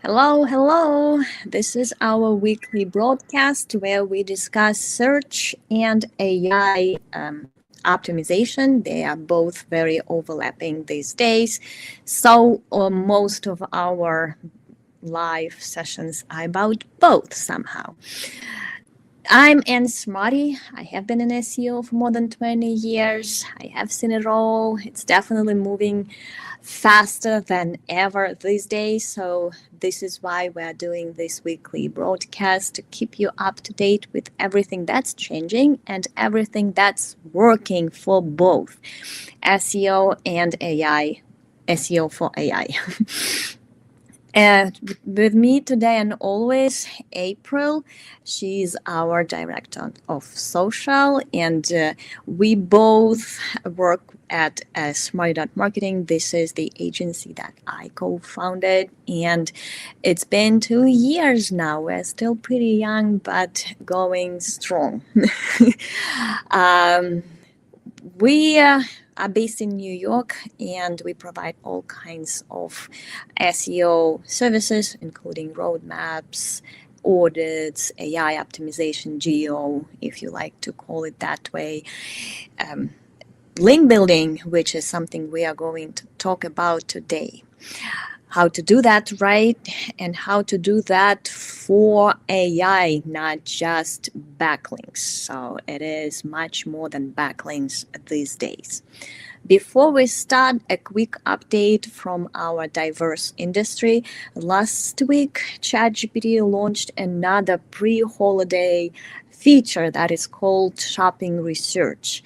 Hello, hello. This is our weekly broadcast where we discuss search and AI optimization. They are both very overlapping these days. So, most of our live sessions are about both somehow. I'm Anne Smarty. I have been in SEO for more than 20 years. I have seen it all. It's definitely moving faster than ever these days. So, this is why we're doing this weekly broadcast to keep you up to date with everything that's changing and everything that's working for both SEO and AI. SEO for AI. With me today and always, April. She's our director of social, and we both work at Smarty Marketing. This is the agency that I co-founded, and it's been 2 years now. We're still pretty young, but going strong. um, we are based in New York, and we provide all kinds of SEO services, including roadmaps, audits, AI optimization, geo, if you like to call it that way, um, link building, which is something we are going to talk about today. How to do that right and how to do that for AI, not just backlinks. So it is much more than backlinks these days. Before we start, a quick update from our diverse industry. Last week, ChatGPT launched another pre-holiday feature that is called shopping research.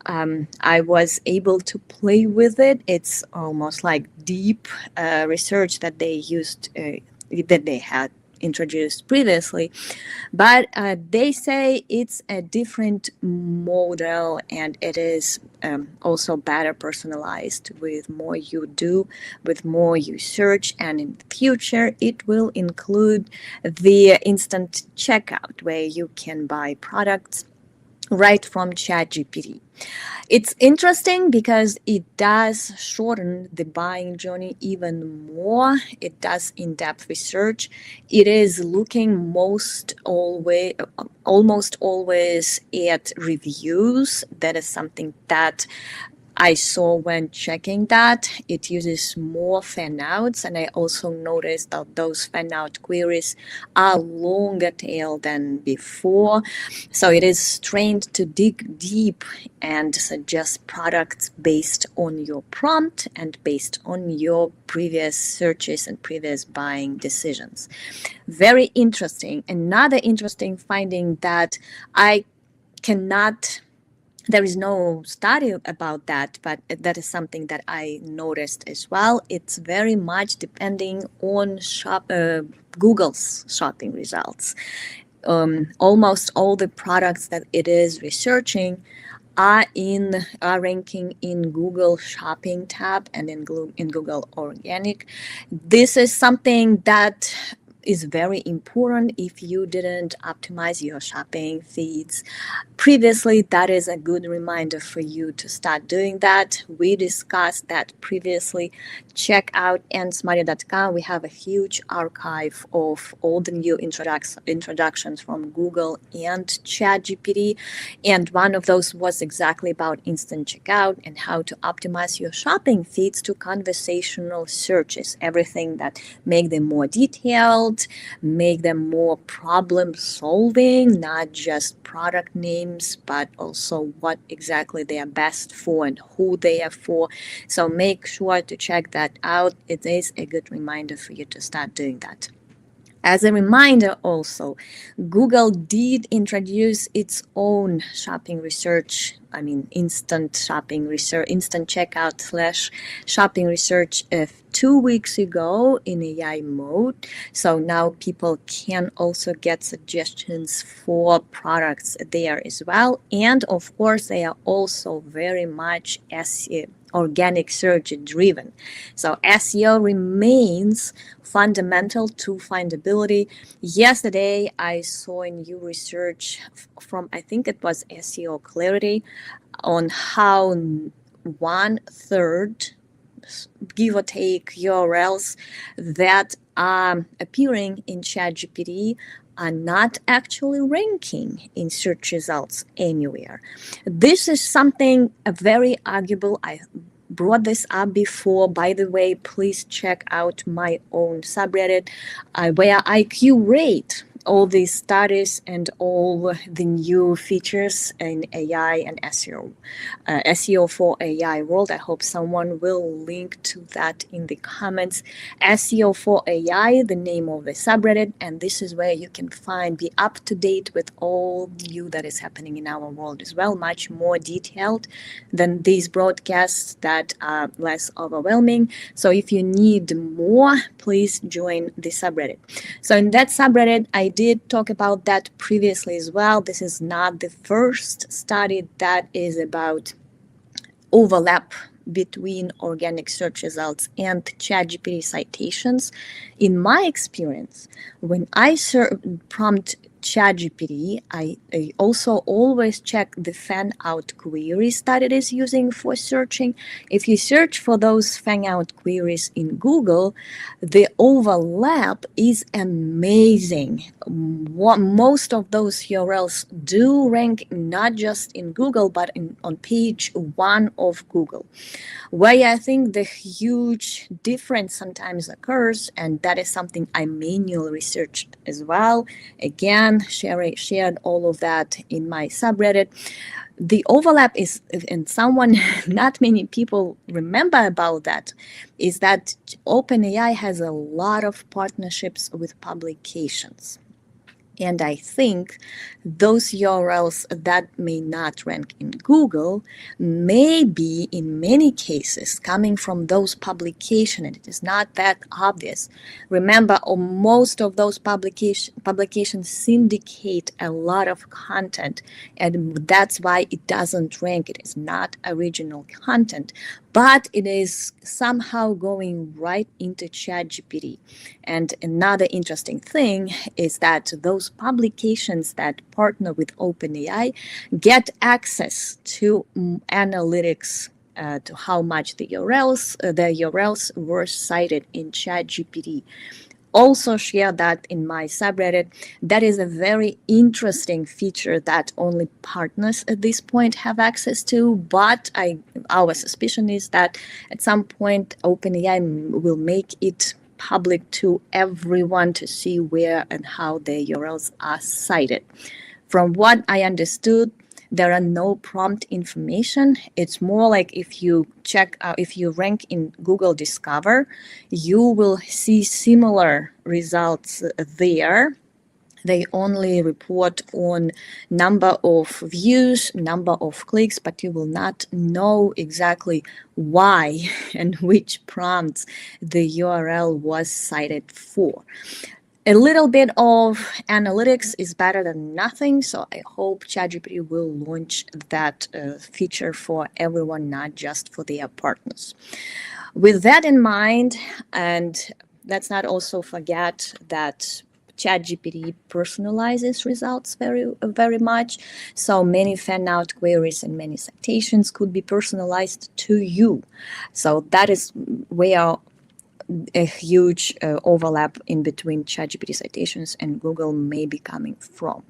I was able to play with it. It's almost like deep research that they used, that they had introduced previously, but they say it's a different model, and it is also better personalized. With more you do, with more you search, and in the future it will include the instant checkout where you can buy products right from ChatGPT. It's interesting because it does shorten the buying journey even more. It does in-depth research. It is looking almost always at reviews. That is something that I saw when checking that. It uses more fan outs, and I also noticed that those fan out queries are longer tail than before. So it is trained to dig deep and suggest products based on your prompt and based on your previous searches and previous buying decisions. Very interesting. Another interesting finding that I cannot there is no study about that, but that is something that I noticed as well. It's very much depending on Google's shopping results. Almost all the products that it is researching are ranking in Google Shopping tab and in Google Organic. This is something that is very important if you didn't optimize your shopping feeds previously. That is a good reminder for you to start doing that. We discussed that previously. Check out nsmarty.com. We have a huge archive of all the new introductions from Google and ChatGPT, and one of those was exactly about instant checkout and how to optimize your shopping feeds to conversational searches, everything that make them more detailed, make them more problem solving, not just product names, but also what exactly they are best for and who they are for. So make sure to check that out. It is a good reminder for you to start doing that. As a reminder also, Google did introduce its own shopping research, instant shopping research, instant checkout / shopping research 2 weeks ago in AI mode. So now people can also get suggestions for products there as well. And of course, they are also very much organic search driven. So SEO remains fundamental to findability. Yesterday, I saw a new research from, I think it was SEO Clarity, on how 1/3 give or take URLs that are appearing in ChatGPT are not actually ranking in search results anywhere. This is something very arguable. I brought this up before. By the way, please check out my own subreddit where I curate all these studies and all the new features in AI and SEO. SEO for AI world. I hope someone will link to that in the comments. SEO for AI, the name of the subreddit, and this is where you can be up to date with all new that is happening in our world as well, much more detailed than these broadcasts that are less overwhelming. So if you need more, please join the subreddit. So in that subreddit, I did talk about that previously as well. This is not the first study that is about overlap between organic search results and ChatGPT citations. In my experience, when I prompt ChatGPT, I also always check the fan out queries that it is using for searching. If you search for those fan out queries in Google, the overlap is amazing. Most of those URLs do rank not just in Google, but on page 1 of Google. Where I think the huge difference sometimes occurs, and that is something I manually researched as well. Again, shared all of that in my subreddit. The overlap is, and someone, not many people remember about that, is that OpenAI has a lot of partnerships with publications. And I think those URLs that may not rank in Google may be, in many cases, coming from those publications, and it is not that obvious. Remember, most of those publications syndicate a lot of content, and that's why it doesn't rank. It is not original content, but it is somehow going right into ChatGPT. And another interesting thing is that those publications that partner with OpenAI get access to analytics to how much the URLs were cited in ChatGPT. Also share that in my subreddit. That is a very interesting feature that only partners at this point have access to, but our suspicion is that at some point OpenAI will make it public to everyone to see where and how the URLs are cited. From what I understood, there are no prompt information. It's more like if you if you rank in Google Discover, you will see similar results there. They only report on number of views, number of clicks, but you will not know exactly why and which prompts the URL was cited for. A little bit of analytics is better than nothing, so I hope ChatGPT will launch that feature for everyone, not just for their partners. With that in mind, and let's not also forget that ChatGPT personalizes results very much. So many fan out queries and many citations could be personalized to you. So that is where a huge overlap in between ChatGPT citations and Google may be coming from.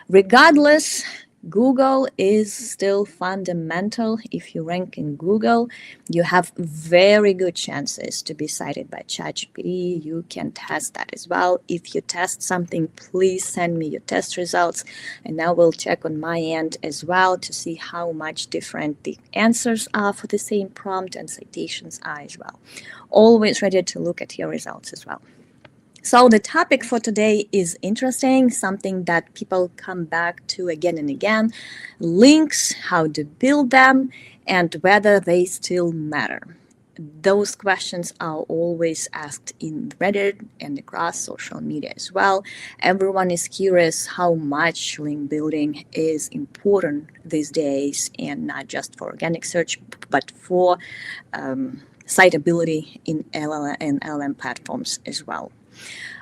Regardless, Google is still fundamental. If you rank in Google, you have very good chances to be cited by ChatGPT. You can test that as well. If you test something, please send me your test results, and I will check on my end as well to see how much different the answers are for the same prompt and citations are as well. Always ready to look at your results as well. So the topic for today is interesting, something that people come back to again and again: links, how to build them, and whether they still matter. Those questions are always asked in Reddit and across social media as well. Everyone is curious how much link building is important these days, and not just for organic search, but for citability in LLM platforms as well.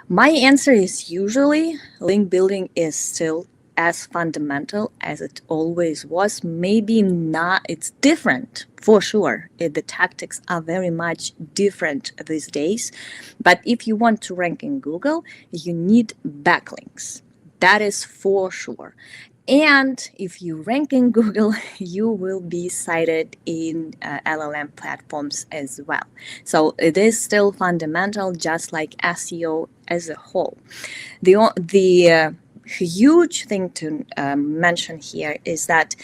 My answer is usually link building is still as fundamental as it always was. Maybe not, it's different for sure. The tactics are very much different these days. But if you want to rank in Google, you need backlinks. That is for sure. And if you rank in Google, you will be cited in LLM platforms as well. So it is still fundamental, just like SEO as a whole. The huge thing to mention here is that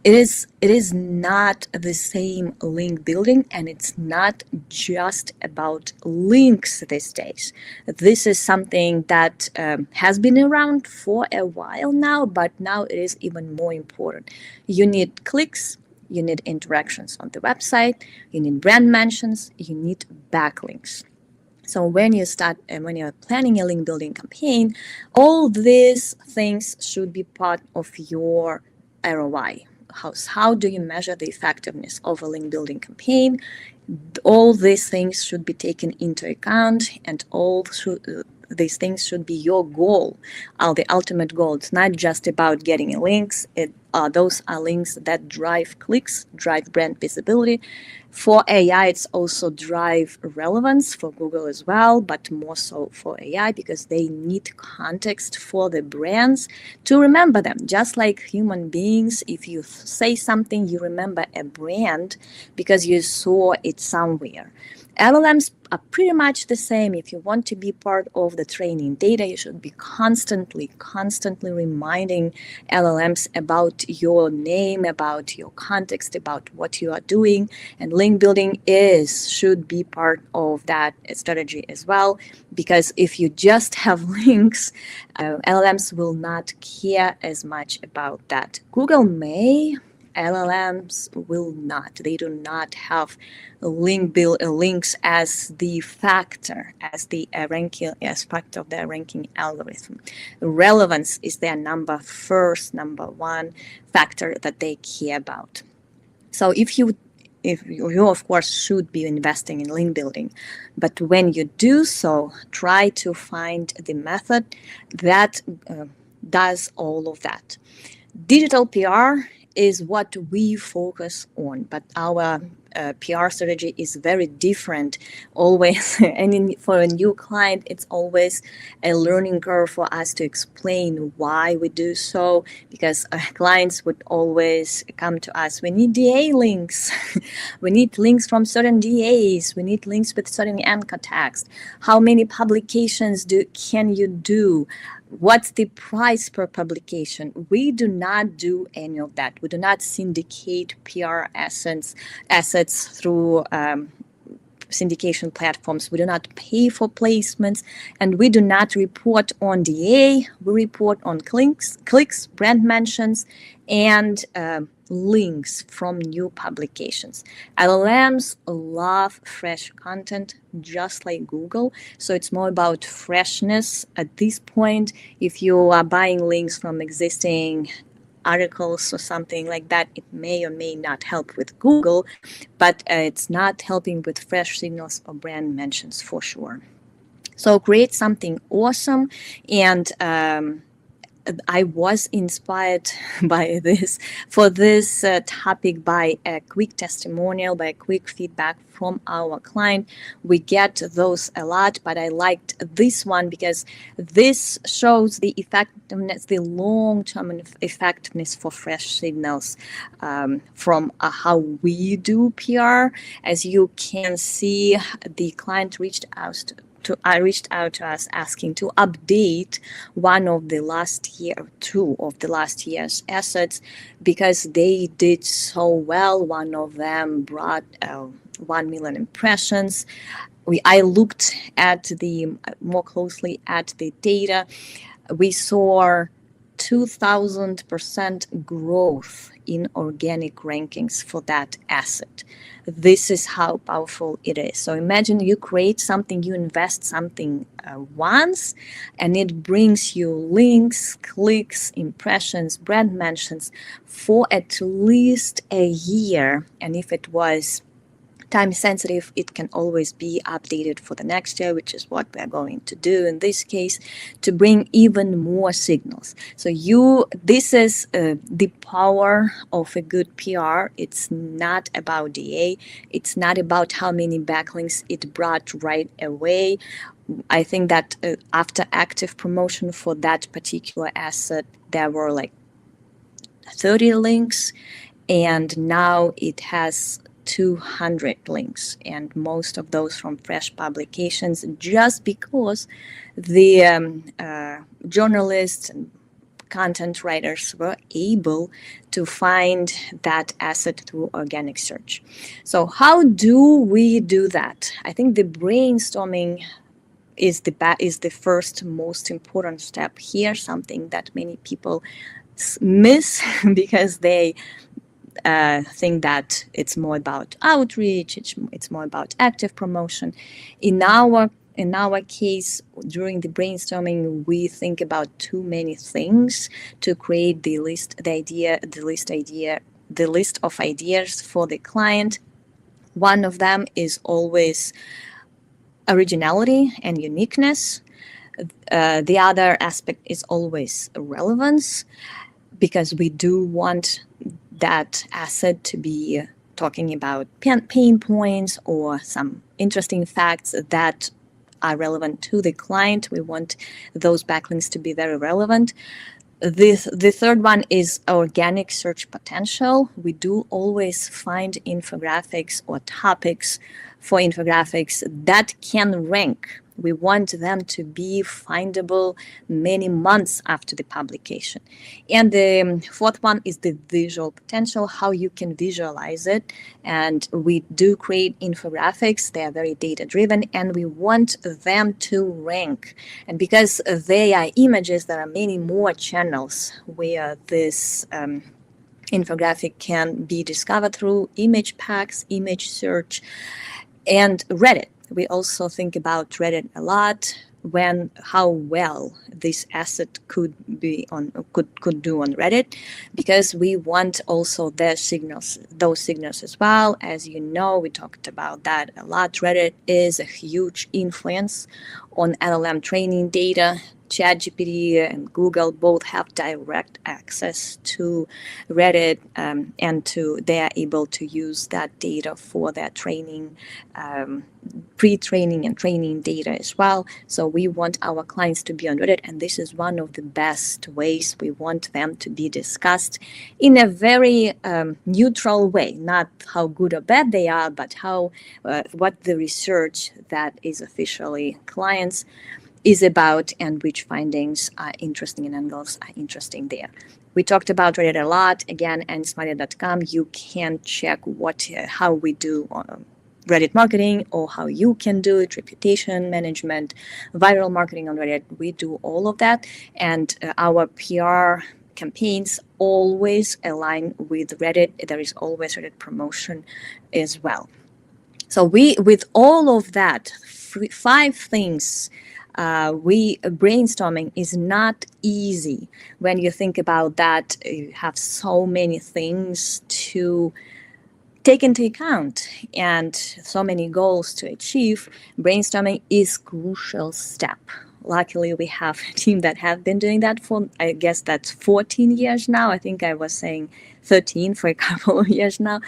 it is not the same link building, and it's not just about links these days. This is something that has been around for a while now, but now it is even more important. You need clicks, you need interactions on the website, you need brand mentions, you need backlinks. So when you're planning a link building campaign, all these things should be part of your ROI. How do you measure the effectiveness of a link building campaign? All these things should be taken into account, and these things should be your goal, the ultimate goal. It's not just about getting links. Those are links that drive clicks, drive brand visibility. For AI, it's also drive relevance for Google as well, but more so for AI because they need context for the brands to remember them. Just like human beings, if you say something, you remember a brand because you saw it somewhere. LLMs are pretty much the same. If you want to be part of the training data, you should be constantly reminding LLMs about your name, about your context, about what you are doing. And link building should be part of that strategy as well. Because if you just have links, LLMs will not care as much about that. Google may. LLMs will not. They do not have links as the factor, as the ranking, as part of their ranking algorithm. Relevance is their number one factor that they care about. So if you of course should be investing in link building, but when you do so, try to find the method that does all of that. Digital PR is what we focus on, but our PR strategy is very different always. And for a new client, it's always a learning curve for us to explain why we do so, because clients would always come to us, we need DA links. We need links from certain DAs. We need links with certain anchor text. How many publications can you do? What's the price per publication? We do not do any of that. We do not syndicate PR assets through syndication platforms. We do not pay for placements, and we do not report on DA. We report on clicks, brand mentions, and links from new publications. LLMs love fresh content, just like Google. So it's more about freshness at this point. If you are buying links from existing articles or something like that, it may or may not help with Google, but it's not helping with fresh signals or brand mentions for sure. So create something awesome. And I was inspired by this topic by a quick testimonial, by a quick feedback from our client. We get those a lot, but I liked this one because this shows the effectiveness, the long-term effectiveness for fresh signals from how we do PR. As you can see, the client reached out to us asking to update two of the last year's assets because they did so well. One of them brought 1 million impressions. I looked at more closely at the data. We saw 2,000% growth in organic rankings for that asset. This is how powerful it is. So imagine you create something, you invest something once, and it brings you links, clicks, impressions, brand mentions for at least a year. And if it was time sensitive, it can always be updated for the next year, which is what we're going to do in this case, to bring even more signals. So this is the power of a good PR. It's not about DA. It's not about how many backlinks it brought right away. I think that after active promotion for that particular asset, there were like 30 links, and now it has 200 links, and most of those from fresh publications, just because the journalists and content writers were able to find that asset through organic search. So how do we do that? I think the brainstorming is the first most important step here, something that many people miss because they think that it's more about outreach, it's more about active promotion. In our case, during the brainstorming, we think about too many things to create the list of ideas for the client. One of them is always originality and uniqueness. The other aspect is always relevance, because we do want that asset to be talking about pain points or some interesting facts that are relevant to the client. We want those backlinks to be very relevant. The third one is organic search potential. We do always find infographics or topics for infographics that can rank. We want them to be findable many months after the publication. And the fourth one is the visual potential, how you can visualize it. And we do create infographics. They are very data-driven, and we want them to rank. And because they are images, there are many more channels where this infographic can be discovered through image packs, image search, and Reddit. We also think about Reddit a lot, how well this asset could do on Reddit, because we want also those signals as well. As you know, we talked about that a lot. Reddit is a huge influence on LLM training data. ChatGPT and Google both have direct access to Reddit, and they are able to use that data for their training, pre-training and training data as well. So we want our clients to be on Reddit, and this is one of the best ways. We want them to be discussed in a very neutral way, not how good or bad they are, but what the research that is officially clients is about, and which findings are interesting and angles are interesting there. We talked about Reddit a lot. Again, andsmarter.com. You can check how we do Reddit marketing, or how you can do it, reputation management, viral marketing on Reddit. We do all of that, and our PR campaigns always align with Reddit. There is always Reddit promotion as well. So with all of that, 5 things, brainstorming is not easy. When you think about that, you have so many things to take into account and so many goals to achieve. Brainstorming is crucial step. Luckily, we have a team that have been doing that for, I guess that's 14 years now. I think I was saying 13 for a couple of years now.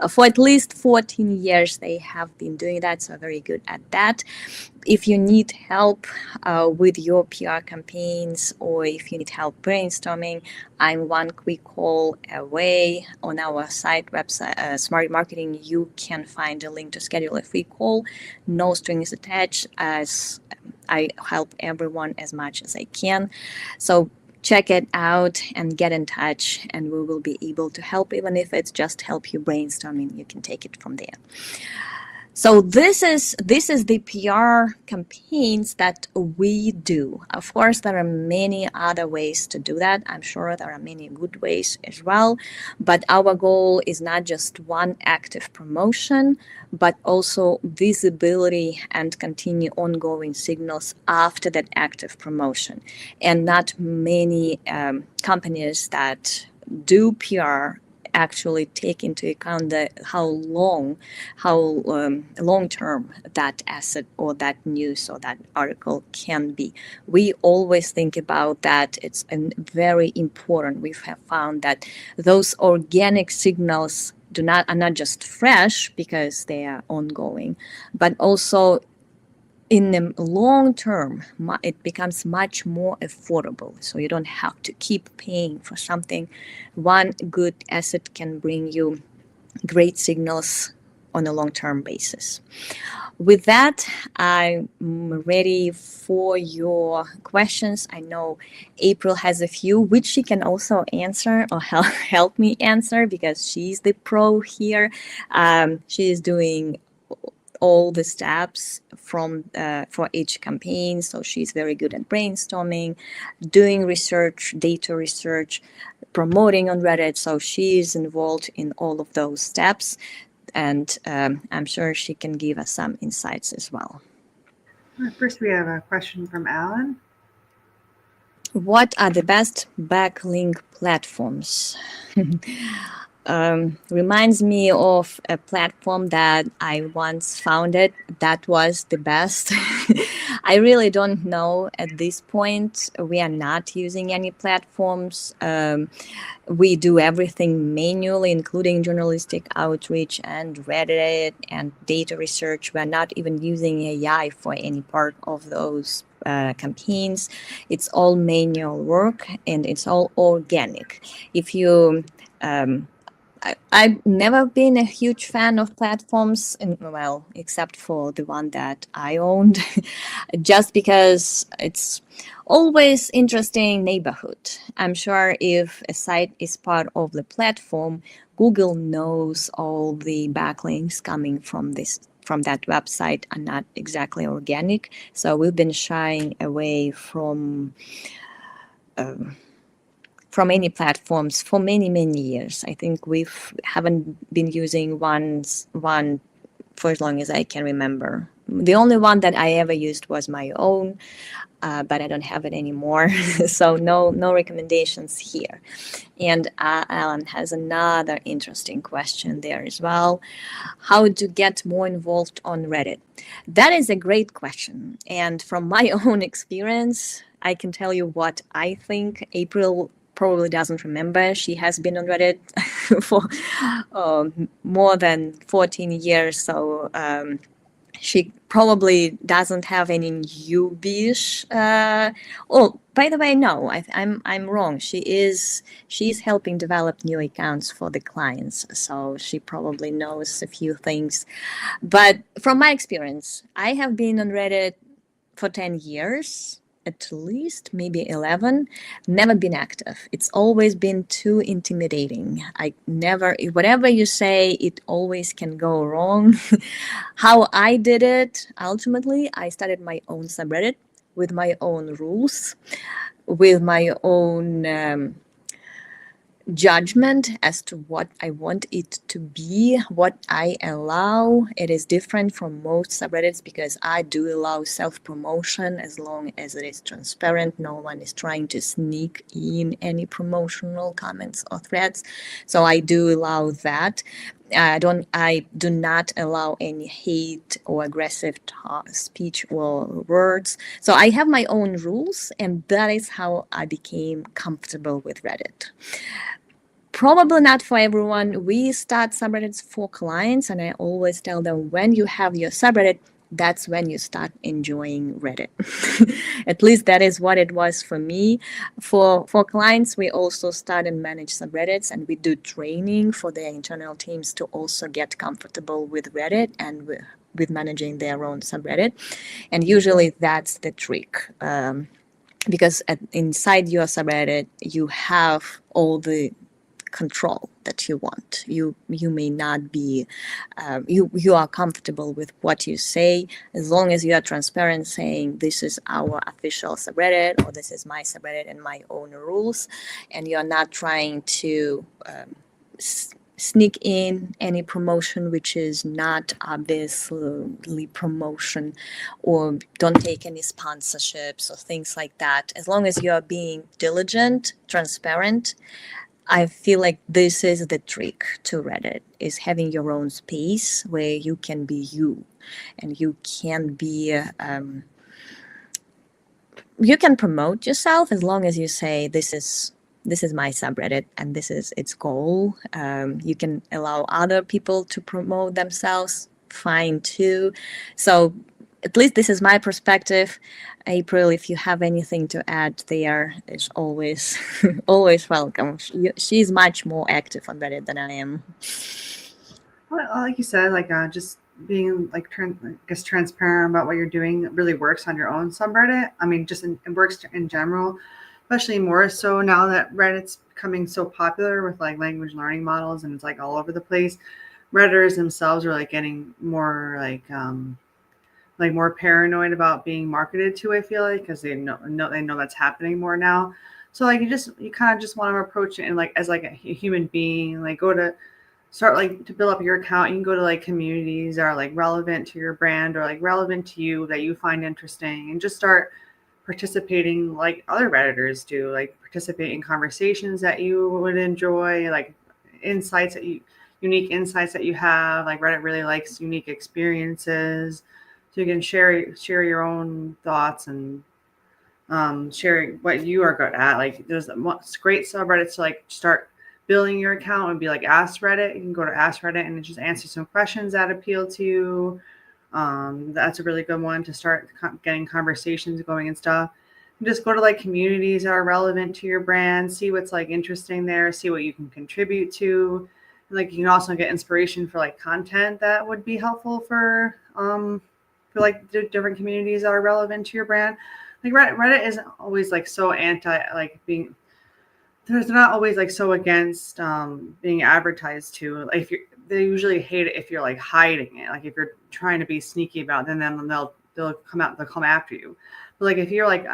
For at least 14 years, they have been doing that, so very good at that. If you need help with your PR campaigns, or if you need help brainstorming, I'm one quick call away. On our site website, Smart Marketing, you can find a link to schedule a free call. No strings attached, as I help everyone as much as I can. So check it out and get in touch, and we will be able to help. Even if it's just help you brainstorming, you can take it from there. So this is the PR campaigns that we do. Of course, there are many other ways to do that. I'm sure there are many good ways as well. But our goal is not just one active promotion, but also visibility and continue ongoing signals after that active promotion. And not many companies that do PR actually take into account how long term that asset or that news or that article can be. We always think about that. It's very important. We have found that those organic signals are not just fresh because they are ongoing, but also in the long term, it becomes much more affordable. So you don't have to keep paying for something. One good asset can bring you great signals on a long-term basis. With that, I'm ready for your questions. I know April has a few, which she can also answer or help me answer because she's the pro here. She is doing all the steps from for each campaign. So she's very good at brainstorming, doing research, data research, promoting on Reddit. So she's involved in all of those steps, and I'm sure she can give us some insights as well. First, we have a question from Alan. What are the best backlink platforms? Reminds me of a platform that I once founded that was the best. I really don't know at this point. We are not using any platforms. We do everything manually, including journalistic outreach and Reddit and data research. We're not even using AI for any part of those campaigns. It's all manual work and it's all organic. If you I've never been a huge fan of platforms, except for the one that I owned, just because it's always interesting neighborhood. I'm sure if a site is part of the platform, Google knows all the backlinks coming from that website are not exactly organic. So we've been shying away from any platforms for many years. I think we haven't been using one for as long as I can remember. The only one that I ever used was my own, but I don't have it anymore. So no recommendations here. And Alan has another interesting question there as well. How to get more involved on Reddit? That is a great question. And from my own experience, I can tell you what I think. April probably doesn't remember. She has been on Reddit for more than 14 years. So she probably doesn't have any newbies. Oh, by the way, no, I'm wrong. She's helping develop new accounts for the clients, so she probably knows a few things. But from my experience, I have been on Reddit for 10 years. At least maybe 11, never been active. It's always been too intimidating. Whatever you say, it always can go wrong. How I did it, ultimately, I started my own subreddit with my own rules, with my own judgment as to what I want it to be, what I allow. It is different from most subreddits because I do allow self-promotion as long as it is transparent. No one is trying to sneak in any promotional comments or threads. So I do allow that. I do not allow any hate or aggressive speech or words. So I have my own rules, and that is how I became comfortable with Reddit. Probably not for everyone. We start subreddits for clients, and I always tell them when you have your subreddit, that's when you start enjoying Reddit. At least that is what it was for me. For clients, we also start and manage subreddits, and we do training for their internal teams to also get comfortable with Reddit and with managing their own subreddit. And usually that's the trick. Because inside your subreddit, you have all the control that you want. You may not be, you are comfortable with what you say as long as you are transparent, saying this is our official subreddit or this is my subreddit and my own rules, and you're not trying to sneak in any promotion which is not obviously promotion, or don't take any sponsorships or things like that. As long as you are being diligent, transparent, I feel like this is the trick to Reddit, is having your own space where you can be you, and you can be you can promote yourself as long as you say this is my subreddit and this is its goal. You can allow other people to promote themselves, fine too. So at least this is my perspective. April, if you have anything to add there, is always always welcome. She's much more active on Reddit than I am. Well, like you said, like just being like I guess transparent about what you're doing really works on your own subreddit. I mean, it works in general, especially more so now that Reddit's becoming so popular with like language learning models and it's like all over the place. Redditors themselves are like getting more like more paranoid about being marketed to. I feel like because they know that's happening more now. So like you kind of just want to approach it and like as like a human being, like go to start like to build up your account. You can go to like communities that are like relevant to your brand or like relevant to you that you find interesting, and just start participating like other Redditors do. Like participate in conversations that you would enjoy, like insights that you unique insights that you have. Like Reddit really likes unique experiences, so you can share your own thoughts and share what you are good at. Like there's great subreddits to like start building your account would be like Ask Reddit. You can go to Ask Reddit and just answer some questions that appeal to you. That's a really good one to start getting conversations going and stuff. And just go to like communities that are relevant to your brand, see what's like interesting there, see what you can contribute to. Like you can also get inspiration for like content that would be helpful for like different communities that are relevant to your brand. Like Reddit isn't always like so anti like being they're not always like so against being advertised to. Like if they usually hate it if you're like hiding it. Like if you're trying to be sneaky about it, then they'll come after you. But like if you're like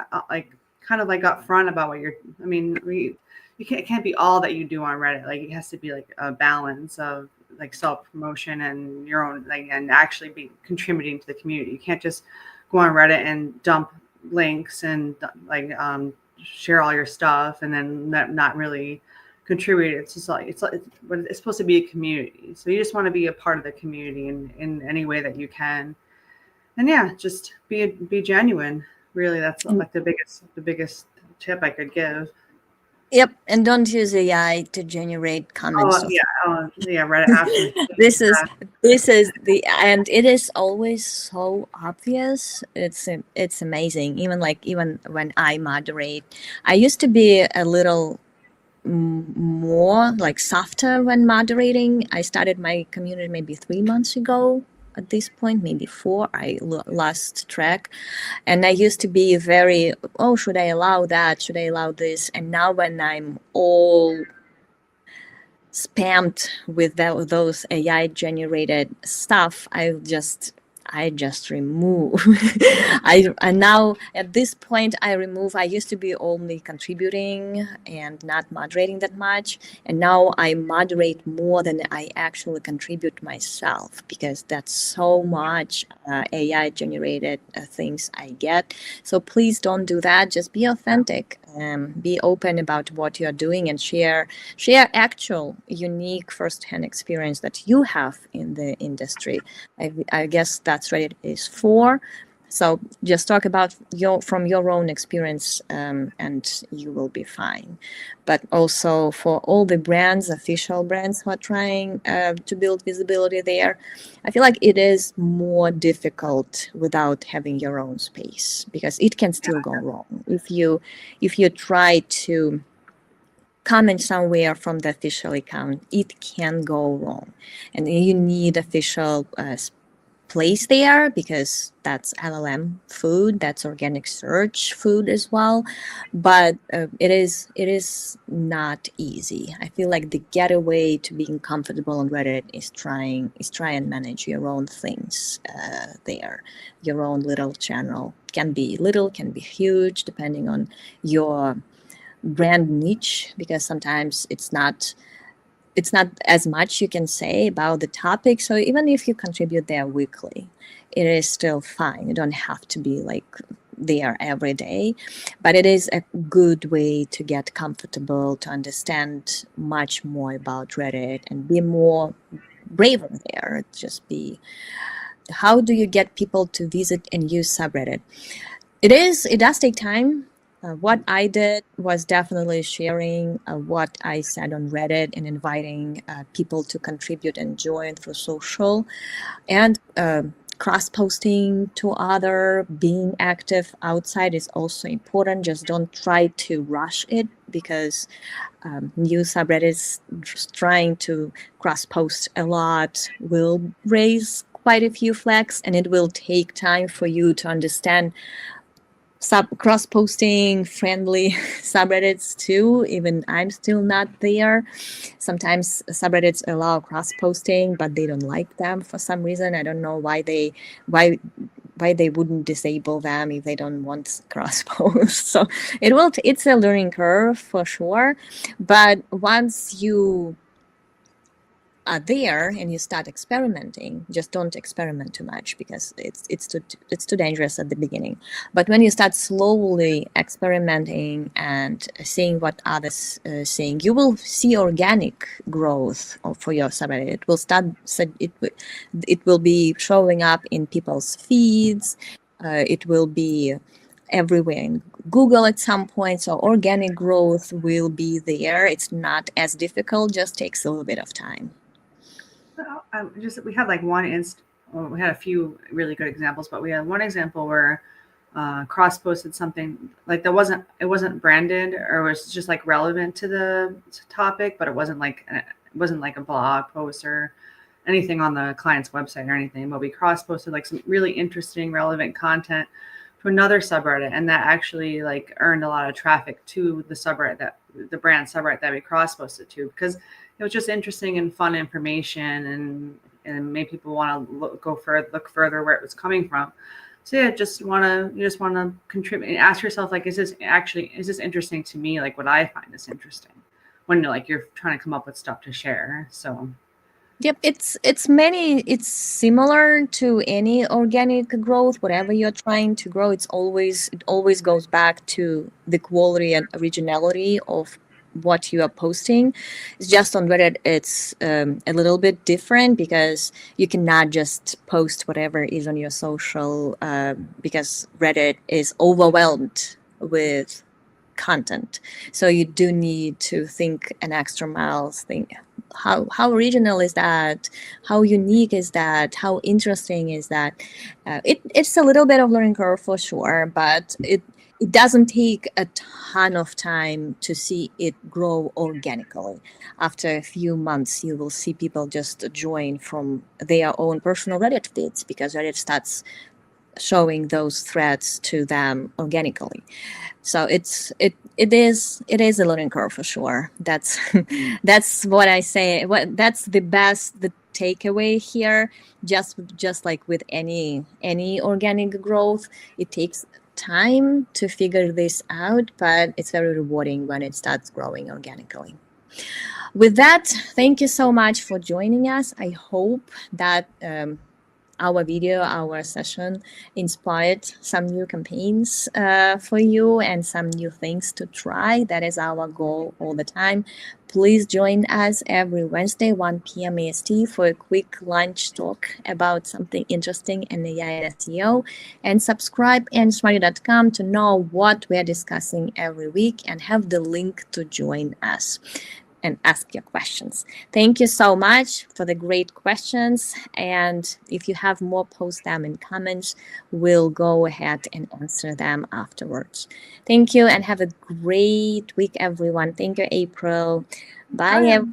kind of like upfront about what you're. I mean, it can't be all that you do on Reddit. Like it has to be like a balance of like self promotion and your own like and actually be contributing to the community. You can't just go on Reddit and dump links and like share all your stuff and then not really contribute. It's just like it's supposed to be a community, so you just want to be a part of the community in any way that you can. And yeah, just be genuine. Really, that's like the biggest tip I could give. Yep, and don't use AI to generate comments. Reddit absolutely. This is and it is always so obvious. It's amazing. Even when I moderate, I used to be a little more like softer when moderating. I started my community maybe 3 months ago. At this point, maybe 4. I lost track. And I used to be very, oh, should I allow that? Should I allow this? And now when I'm all spammed with those AI generated stuff, I just remove. And now at this point I remove. I used to be only contributing and not moderating that much, and now I moderate more than I actually contribute myself, because that's so much AI generated things I get. So please don't do that. Just be authentic. Be open about what you're doing and share actual unique first-hand experience that you have in the industry. I guess that's what it is for. So just talk about from your own experience, and you will be fine. But also for all the brands, official brands who are trying to build visibility there, I feel like it is more difficult without having your own space, because it can still go wrong if you try to comment somewhere from the official account. It can go wrong, and you need official place there, because that's LLM food, that's organic search food as well. But it is not easy. I feel like the getaway to being comfortable on Reddit is try and manage your own things there, your own little channel. Can be little, can be huge, depending on your brand niche, because sometimes it's not as much you can say about the topic. So even if you contribute there weekly, it is still fine. You don't have to be like there every day, but it is a good way to get comfortable, to understand much more about Reddit and be more braver there. Just be, how do you get people to visit and use subreddit? It does take time. What I did was definitely sharing what I said on Reddit and inviting people to contribute and join through social, and cross-posting to other, being active outside is also important. Just don't try to rush it, because new subreddits just trying to cross-post a lot will raise quite a few flags, and it will take time for you to understand cross-posting friendly subreddits too. Even I'm still not there. Sometimes subreddits allow cross-posting, but they don't like them for some reason. I don't know why they wouldn't disable them if they don't want cross-post. So it's a learning curve for sure. But once you are there and you start experimenting, just don't experiment too much, because it's too dangerous at the beginning. But when you start slowly experimenting and seeing what others seeing, you will see organic growth for your subreddit. It will start. It will be showing up in people's feeds. It will be everywhere in Google at some point. So organic growth will be there. It's not as difficult. Just takes a little bit of time. We had like well, we had a few really good examples, but we had one example where cross posted something like it wasn't branded, or was just like relevant to the topic, but it wasn't like a blog post or anything on the client's website or anything. But we cross posted like some really interesting, relevant content to another subreddit, and that actually like earned a lot of traffic to the subreddit, that the brand subreddit that we cross posted to, because it was just interesting and fun information, and made people want to look further where it was coming from. So yeah, you just want to contribute and ask yourself, like, is this interesting to me? Like, would I find this interesting? When you're trying to come up with stuff to share. So yep, it's similar to any organic growth. Whatever you're trying to grow, it always goes back to the quality and originality of what you are posting. It's just on Reddit, it's a little bit different, because you cannot just post whatever is on your social, because Reddit is overwhelmed with content. So you do need to think an extra mile. Think how original is that? How unique is that? How interesting is that? It's a little bit of learning curve for sure, but it doesn't take a ton of time to see it grow organically. After a few months, you will see people just join from their own personal Reddit feeds, because Reddit starts showing those threads to them organically. So it is a learning curve for sure. That's that's what I say. That's the takeaway here. Just like with any organic growth, it takes time to figure this out, but it's very rewarding when it starts growing organically. With that, thank you so much for joining us. I hope that our session inspired some new campaigns for you and some new things to try. That is our goal all the time. Please join us every Wednesday, 1 p.m. EST, for a quick lunch talk about something interesting in AI and SEO. And subscribe in smarty.com to know what we are discussing every week, and have the link to join us and ask your questions. Thank you so much for the great questions. And if you have more, post them in comments. We'll go ahead and answer them afterwards. Thank you, and have a great week, everyone. Thank you, April. Bye, everyone.